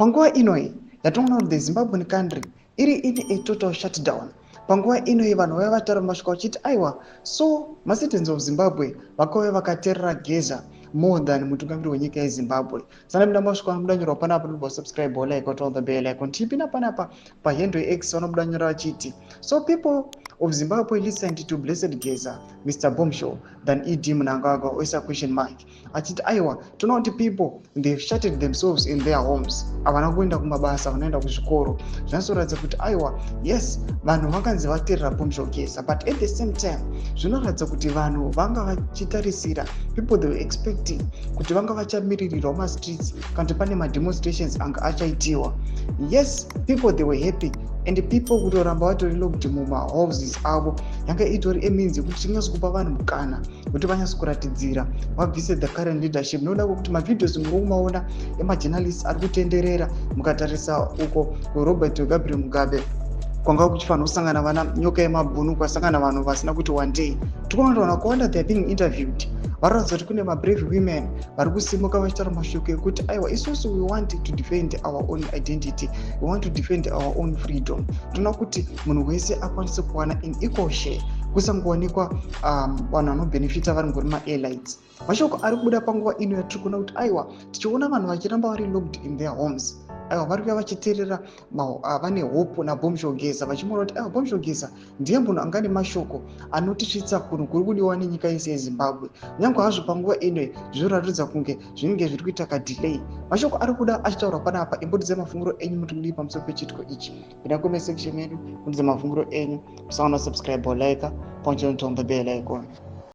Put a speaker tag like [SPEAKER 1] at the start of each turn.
[SPEAKER 1] Panguva inoi yatoona kuti the Zimbabwean country iri in a total shutdown. Panguva inoi vanhu vaiva vatara masvika vachiti aiwa, so macitizens of Zimbabwe vakauya vakateerera geza more than mutungamiri wenyika yeZimbabwe. Sana mina masvika vanobuda nyora panapa nobva subscribe or like or the bell icon. Tipina panapa pahandle X vanobuda nyora vachiti, so people of Zimbabwe listened to Blessed Geza, Mr. Bombshell, than ED Mnangagwa oisa question mark. Achiti aiwa, toona kuti people they've shutted themselves in their homes. Havana kuenda kumabasa, vanoenda kuzvikoro. Zvinoratidza kuti aiwa, yes, vanhu vakanzi vateerera Bombshell Geza, but at the same time zvinoratidza kuti vanhu vanga vachitarisira, people they were expecting kuti vanga vachamiririrawo mastreets kana kuti pane mademonstrations anga achaitiwa. Yes, people they were happy, and people kutoramba vatori locked mumahouses avo yanga itori emeans yekuti tinyazi kupa vanhu mukana kuti vanyatso kuratidzira vabvise the current leadership. Noda kuti mavideos muri kumaona emajournalists ari kutenderera, mukatarisa uko Robert Gabriel Mugabe kwanga kuchifanira kusangana vana nyoka yemabhunu, kwasangana vanhu vasina kuti one day. Tikuona vanhu vakawanda they are being interviewed, varatidza kuti kune mabrave women vari kusimuka vachitaura mashoko ekuti aiwa, isusu we want to defend our own identity, we want to defend our own freedom. Tinoda kuti munhu wese akwanise kuwana in equal share, kusangowanikwa vanhu vanobhenefita vari ngori ma-airlines. Mashoko ari kubuda panguva ino yatiri kuona kuti aiwa, tichiona vanhu vachiramba vari locked in their homes. Aiwa, vari kuya vachiteerera vane hope naBombshell Geza, vachimona kuti aiwa, Bombshell Geza ndiye munhu anga ane mashoko anotisvitsa kunhu kuri kudiwa nenyika yese yeZimbabwe. Nyange hazvo panguva ino zvinoratidza kunge zvinenge zviri kuita kadelay. Mashoko ari kuda achitaura panapa. Imbudze mafunguro enyu muri kudii pamusoro pechitiko ichi. Pinda comment section yedu, mudze mafunguro enyu, musaona subscribe or like, punch on the bell icon.